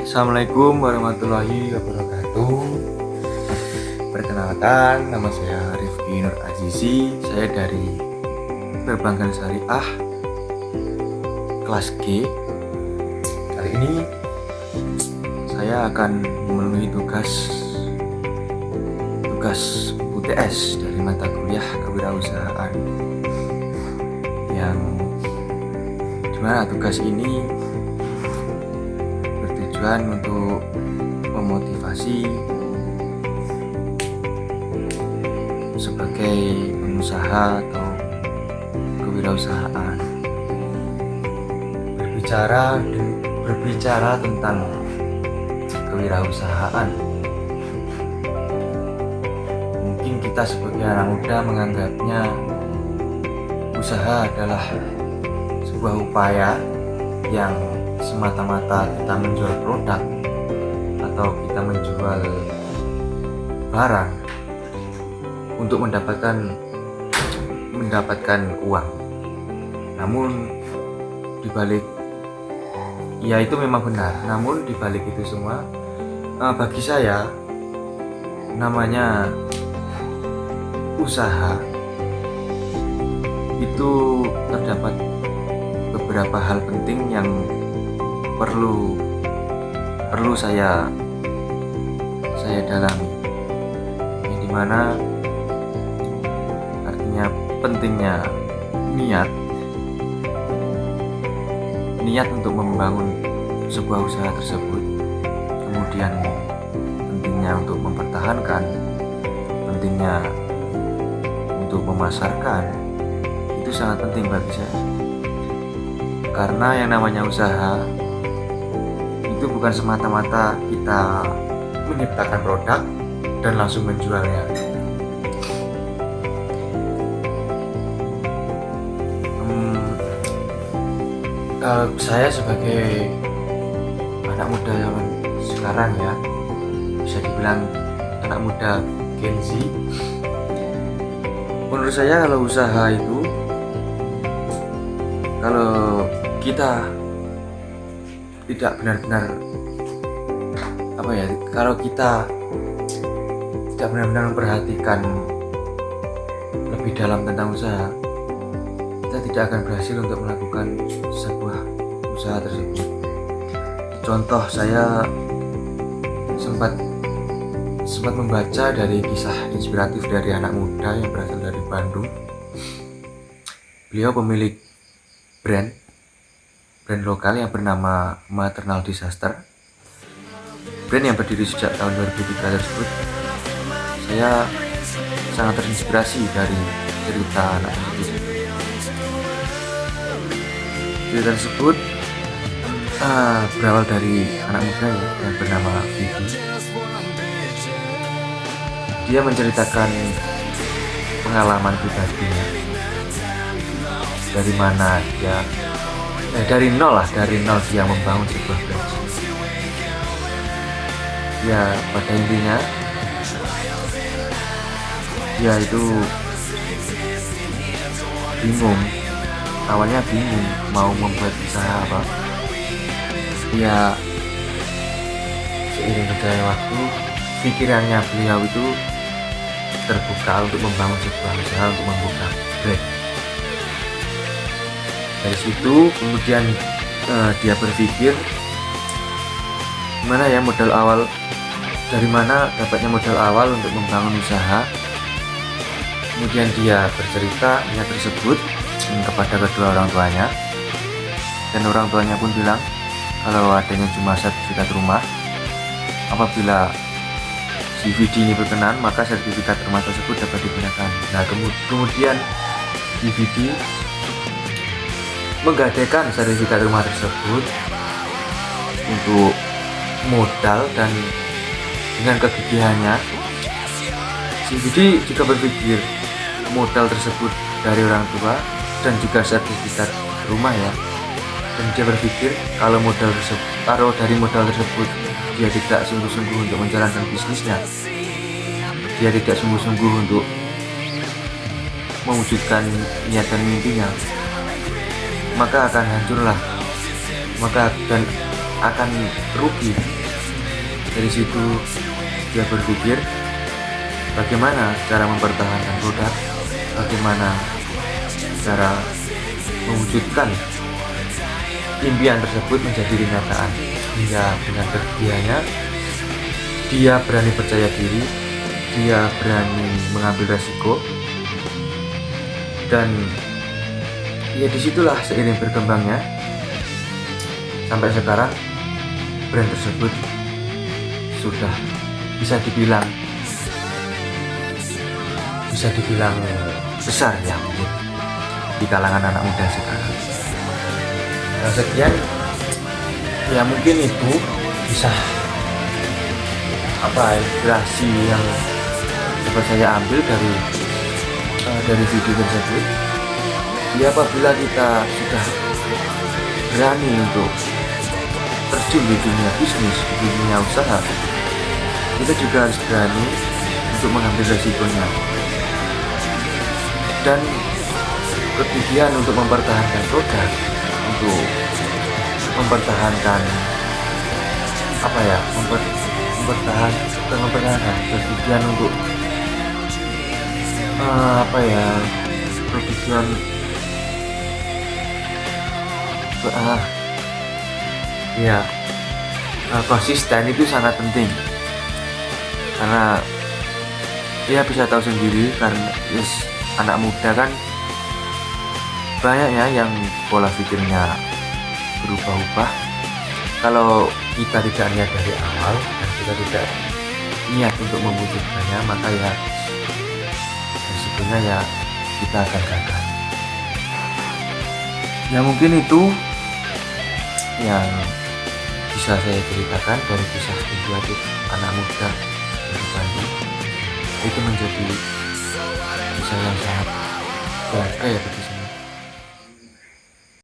Assalamualaikum warahmatullahi wabarakatuh. Perkenalkan, nama saya Rifki Nur Azizi. Saya dari Perbankan Syariah kelas G. Kali ini saya akan memenuhi tugas UTS dari mata kuliah kewirausahaan, yang dimana tugas ini bertujuan untuk memotivasi sebagai pengusaha atau kewirausahaan, berbicara tentang kewirausahaan. Mungkin kita sebagai anak muda menganggapnya usaha adalah sebuah upaya yang semata-mata kita menjual produk atau kita menjual barang untuk mendapatkan uang. Namun dibalik ya itu memang benar, namun dibalik itu semua bagi saya namanya usaha itu terdapat beberapa hal penting yang perlu saya dalami, yang dimana artinya pentingnya niat untuk membangun sebuah usaha tersebut, kemudian pentingnya untuk mempertahankan, pentingnya untuk memasarkan. Itu sangat penting bagi saya, karena yang namanya usaha itu bukan semata-mata kita menciptakan produk dan langsung menjualnya. Saya sebagai anak muda zaman sekarang, ya bisa dibilang anak muda Gen Z, menurut saya kalau usaha itu, kalau kita tidak benar-benar kalau kita tidak benar-benar memperhatikan lebih dalam tentang usaha, kita tidak akan berhasil untuk melakukan sebuah usaha tersebut. Contoh, saya sempat membaca dari kisah inspiratif dari anak muda yang berasal dari Bandung. Beliau pemilik brand lokal yang bernama Maternal Disaster. Brand yang berdiri sejak tahun 2003 tersebut, saya sangat terinspirasi dari cerita anak tersebut. Cerita tersebut berawal dari anak muda yang bernama Vivi. Dia menceritakan pengalaman pribadinya, dari mana dia dari nol dia membangun sebuah brand. Ya, pada intinya dia itu awalnya bingung mau membuat usaha apa. Ya, seiring berjalannya waktu, pikirannya beliau itu terbuka untuk membangun sebuah usaha, untuk membuka brand. Dari situ kemudian dia berpikir dari mana dapatnya modal awal untuk membangun usaha. Kemudian dia bercerita niat tersebut kepada kedua orang tuanya, dan orang tuanya pun bilang kalau adanya cuma sertifikat rumah, apabila DVD ini berkenan maka sertifikat rumah tersebut dapat digunakan. Nah, kemudian DVD menggadaikan sertifikat rumah tersebut untuk modal, dan dengan kegigihannya DVD juga berpikir modal tersebut dari orang tua dan juga sertifikat rumah, ya. Dan dia berpikir kalau dari modal tersebut dia tidak sungguh-sungguh untuk menjalankan bisnisnya, dia tidak sungguh-sungguh untuk mewujudkan niat dan mimpinya, maka akan hancurlah, dan akan rugi Dari situ dia berpikir bagaimana cara mempertahankan produk, bagaimana cara mewujudkan impian tersebut menjadi kenyataan. Hingga dengan kegigihannya dia berani percaya diri, dia berani mengambil resiko, dan ya disitulah seiring berkembangnya sampai sekarang brand tersebut sudah bisa dibilang besar ya mungkin di kalangan anak muda sekarang. Nah, sekian ya, mungkin itu bisa inspirasi yang dapat saya ambil dari video tersebut. Ya, apabila kita sudah berani untuk terjun di dunia bisnis, di dunia usaha, kita juga harus berani untuk mengambil resikonya dan kegigihan untuk mempertahankan produk, untuk mempertahankan kegigihan untuk kegigihan konsisten itu sangat penting, karena ya bisa tahu sendiri karena anak muda kan banyak ya yang pola pikirnya berubah-ubah. Kalau kita tidak niat dari awal dan kita tidak niat untuk mewujudkannya, maka ya resikonya ya kita akan gagal. Ya, mungkin itu yang bisa saya ceritakan dari kisah inspiratif anak muda dari Bandung. Itu menjadi kisah yang sangat berharga ya bagi